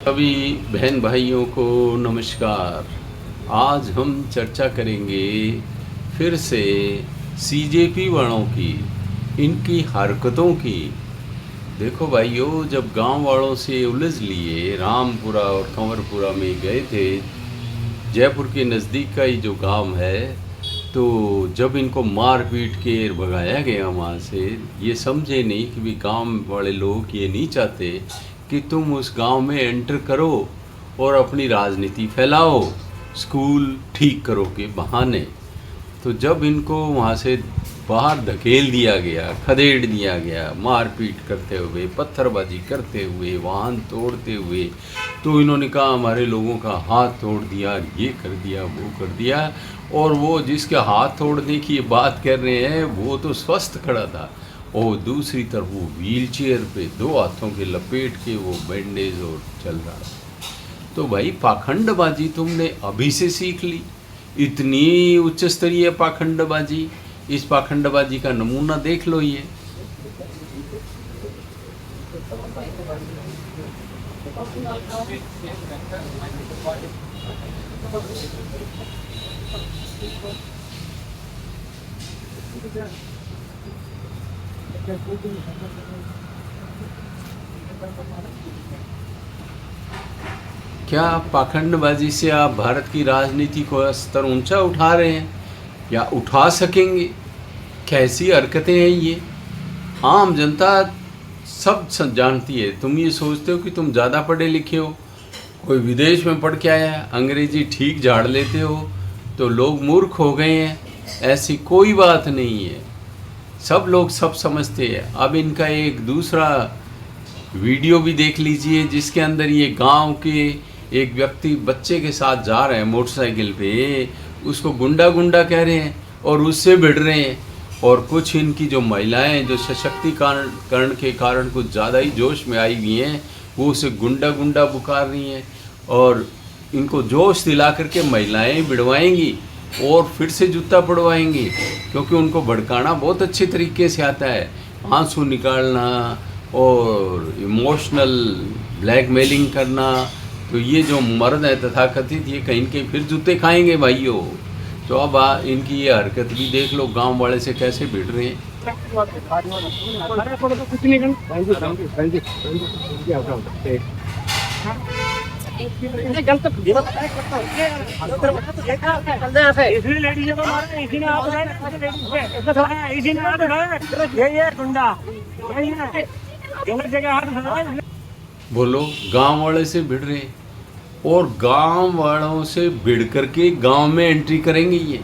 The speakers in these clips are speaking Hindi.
सभी बहन भाइयों को नमस्कार। आज हम चर्चा करेंगे फिर से सीजेपी वालों की, इनकी हरकतों की। देखो भाइयों, जब गांव वालों से उलझ लिए रामपुरा और कंवरपुरा में गए थे, जयपुर के नज़दीक का ही जो गांव है, तो जब इनको मार पीट के भगाया गया वहाँ से, ये समझे नहीं कि भी गांव वाले लोग ये नहीं चाहते कि तुम उस गांव में एंटर करो और अपनी राजनीति फैलाओ, स्कूल ठीक करो के बहाने। तो जब इनको वहाँ से बाहर धकेल दिया गया, खदेड़ दिया गया, मारपीट करते हुए, पत्थरबाजी करते हुए, वाहन तोड़ते हुए, तो इन्होंने कहा हमारे लोगों का हाथ तोड़ दिया, ये कर दिया, वो कर दिया। और वो जिसके हाथ तोड़ने की बात कर रहे हैं वो तो स्वस्थ खड़ा था, और दूसरी तरफ वो व्हील चेयर पे दो हाथों के लपेट के वो बैंडेज और चल रहा था। तो भाई पाखंडबाजी तुमने अभी से सीख ली, इतनी उच्च स्तरीय पाखंडबाजी। इस पाखंडबाजी का नमूना देख लो। ये क्या पाखंडबाजी से आप भारत की राजनीति को स्तर ऊंचा उठा रहे हैं या उठा सकेंगे? कैसी हरकतें हैं ये? आम जनता सब जानती है। तुम ये सोचते हो कि तुम ज़्यादा पढ़े लिखे हो, कोई विदेश में पढ़ के आया, अंग्रेजी ठीक झाड़ लेते हो तो लोग मूर्ख हो गए हैं। ऐसी कोई बात नहीं है, सब लोग सब समझते हैं। अब इनका एक दूसरा वीडियो भी देख लीजिए जिसके अंदर ये गांव के एक व्यक्ति बच्चे के साथ जा रहे हैं मोटरसाइकिल पे, उसको गुंडा गुंडा कह रहे हैं और उससे भिड़ रहे हैं। और कुछ इनकी जो महिलाएं जो सशक्तिकरण के कारण कुछ ज़्यादा ही जोश में आई हुई हैं, वो उसे गुंडा गुंडा पुकार रही हैं और इनको जोश दिला करके महिलाएं भिड़वाएंगी और फिर से जूता पड़वाएंगी, क्योंकि उनको भड़काना बहुत अच्छे तरीके से आता है। आंसू निकालना और इमोशनल ब्लैकमेलिंग करना। तो ये जो मर्द है तथाकथित, ये कहीं कहीं फिर जूते खाएंगे भाइयों। तो अब इनकी ये हरकत भी देख लो, गांव वाले से कैसे भिड़ रहे हैं। बोलो, गांव वाले से भिड़ रहे हैं और गांव वालों से भिड़ करके गांव में एंट्री करेंगे ये।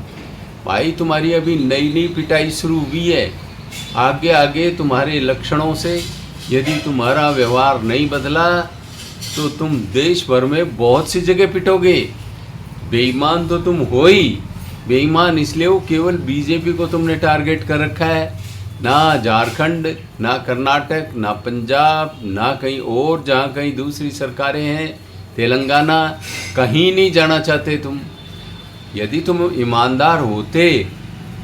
भाई तुम्हारी अभी नई नई पिटाई शुरू हुई है। आगे आगे तुम्हारे लक्षणों से यदि तुम्हारा व्यवहार नहीं बदला तो तुम देश भर में बहुत सी जगह पिटोगे। बेईमान तो तुम हो ही। बेईमान इसलिए हो, केवल बीजेपी को तुमने टारगेट कर रखा है। ना झारखंड, ना कर्नाटक, ना पंजाब, ना कहीं और जहाँ कहीं दूसरी सरकारें हैं, तेलंगाना, कहीं नहीं जाना चाहते तुम। यदि तुम ईमानदार होते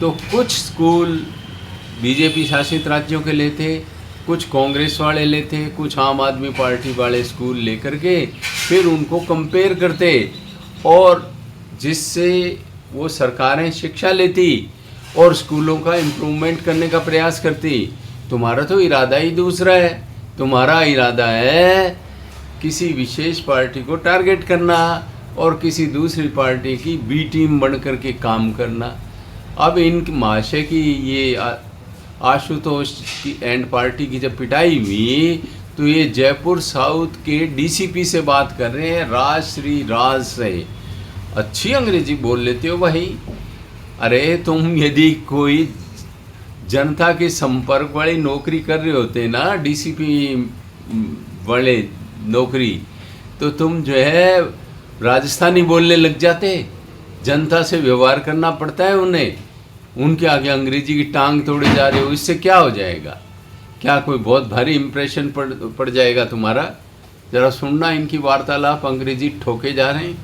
तो कुछ स्कूल बीजेपी शासित राज्यों के लेते, कुछ कांग्रेस वाले लेते, कुछ आम आदमी पार्टी वाले स्कूल लेकर के फिर उनको कंपेयर करते और जिससे वो सरकारें शिक्षा लेती और स्कूलों का इम्प्रूवमेंट करने का प्रयास करती। तुम्हारा तो इरादा ही दूसरा है। तुम्हारा इरादा है किसी विशेष पार्टी को टारगेट करना और किसी दूसरी पार्टी की बी टीम बन करके काम करना। अब इन महाशय की ये आशुतोष की एंड पार्टी की जब पिटाई हुई तो ये जयपुर साउथ के डीसीपी से बात कर रहे हैं, राजश्री राज से। अच्छी अंग्रेजी बोल लेते हो भाई। अरे तुम यदि कोई जनता के संपर्क वाली नौकरी कर रहे होते ना, डीसीपी वाले नौकरी, तो तुम जो है राजस्थानी बोलने लग जाते। जनता से व्यवहार करना पड़ता है उन्हें, उनके आगे अंग्रेजी की टांग तोड़े जा रहे हो, इससे क्या हो जाएगा? क्या कोई बहुत भारी इम्प्रेशन पड़ जाएगा तुम्हारा? ज़रा सुनना इनकी वार्तालाप, अंग्रेजी ठोके जा रहे हैं।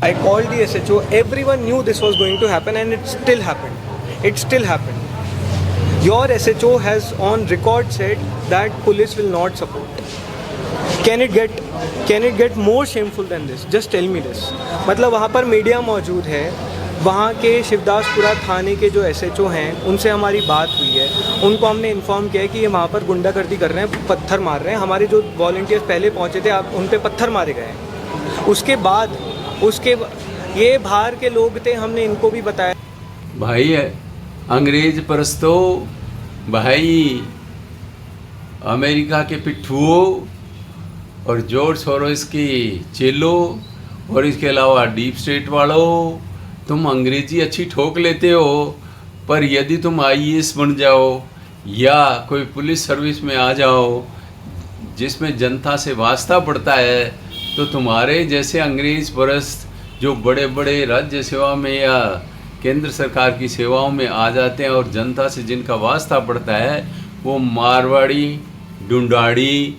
I called the SHO. Everyone knew this was going to happen, and it still happened. It still happened. Your SHO has on record said that police will not support. Can it get more shameful than this? Just tell me this. मतलब वहाँ पर मीडिया मौजूद है, वहाँ के शिवदासपुरा थाने के जो SHO हैं उनसे हमारी बात हुई है, उनको हमने इन्फॉर्म किया है कि ये वहाँ पर गुंडागर्दी कर रहे हैं, पत्थर मार रहे हैं, हमारे जो वॉलंटियर्स पहले पहुँचे थे आप उन पे पत्थर मारे गए हैं। उसके ये बाहर के लोग थे, हमने इनको भी बताया। भाई अंग्रेज परस्तो, भाई अमेरिका के पिट्ठुओं और जॉर्ज सोरोस की चेलों और इसके अलावा डीप स्टेट वालों, तुम अंग्रेजी अच्छी ठोक लेते हो, पर यदि तुम IAS बन जाओ या कोई पुलिस सर्विस में आ जाओ जिसमें जनता से वास्ता पड़ता है, तो तुम्हारे जैसे अंग्रेज परस्त जो बड़े बड़े राज्य सेवा में या केंद्र सरकार की सेवाओं में आ जाते हैं और जनता से जिनका वास्ता पड़ता है वो मारवाड़ी, डुंडाड़ी,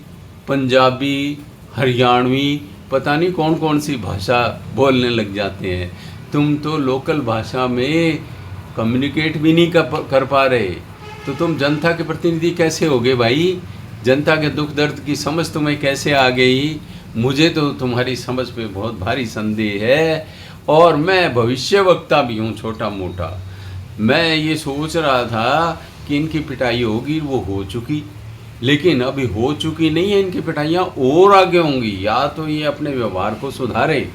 पंजाबी, हरियाणवी, पता नहीं कौन कौन सी भाषा बोलने लग जाते हैं। तुम तो लोकल भाषा में कम्युनिकेट भी नहीं कर पा रहे, तो तुम जनता के प्रतिनिधि कैसे होगे भाई? जनता के दुख दर्द की समझ तुम्हें कैसे आ गई? मुझे तो तुम्हारी समझ पे बहुत भारी संदेह है, और मैं भविष्यवक्ता भी हूँ छोटा मोटा। मैं ये सोच रहा था कि इनकी पिटाई होगी, वो हो चुकी, लेकिन अभी हो चुकी नहीं है, इनकी पिटाइयाँ और आगे होंगी। या तो ये अपने व्यवहार को सुधारे,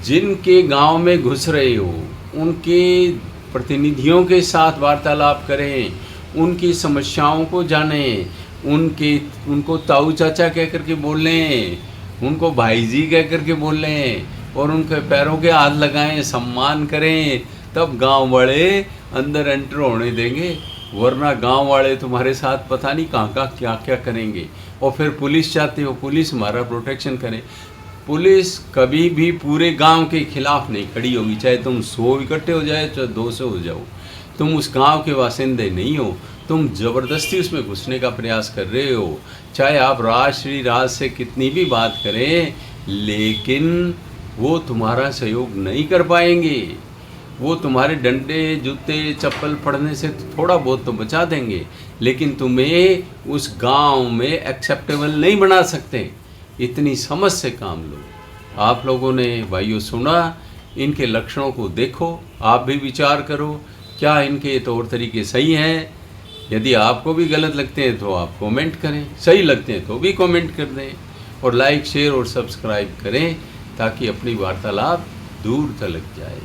जिनके गांव में घुस रहे हो उनके प्रतिनिधियों के साथ वार्तालाप करें, उनकी समस्याओं को जानें, उनको ताऊ चाचा कह करके बोलें, उनको भाईजी कह करके बोलें और उनके पैरों के हाथ लगाएं, सम्मान करें, तब गांव वाले अंदर एंटर होने देंगे। वरना गांव वाले तुम्हारे साथ पता नहीं कहाँ का क्या क्या करेंगे। और फिर पुलिस चाहते हो, पुलिस हमारा प्रोटेक्शन करे। पुलिस कभी भी पूरे गांव के खिलाफ नहीं खड़ी होगी, चाहे तुम 100 इकट्ठे हो जाए चाहे 200 हो जाओ। तुम उस गांव के बासिंदे नहीं हो, तुम ज़बरदस्ती उसमें घुसने का प्रयास कर रहे हो। चाहे आप राष्ट्रीय राज से कितनी भी बात करें, लेकिन वो तुम्हारा सहयोग नहीं कर पाएंगे। वो तुम्हारे डंडे, जूते, चप्पल पड़ने से थोड़ा बहुत तो बचा देंगे, लेकिन तुम्हें उस गांव में एक्सेप्टेबल नहीं बना सकते। इतनी समझ से काम लो। आप लोगों ने भाइयों सुना, इनके लक्षणों को देखो, आप भी विचार करो, क्या इनके तौर तरीके सही हैं? यदि आपको भी गलत लगते हैं तो आप कमेंट करें, सही लगते हैं तो भी कमेंट कर दें, और लाइक, शेयर और सब्सक्राइब करें ताकि अपनी वार्तालाप दूर तक जाए।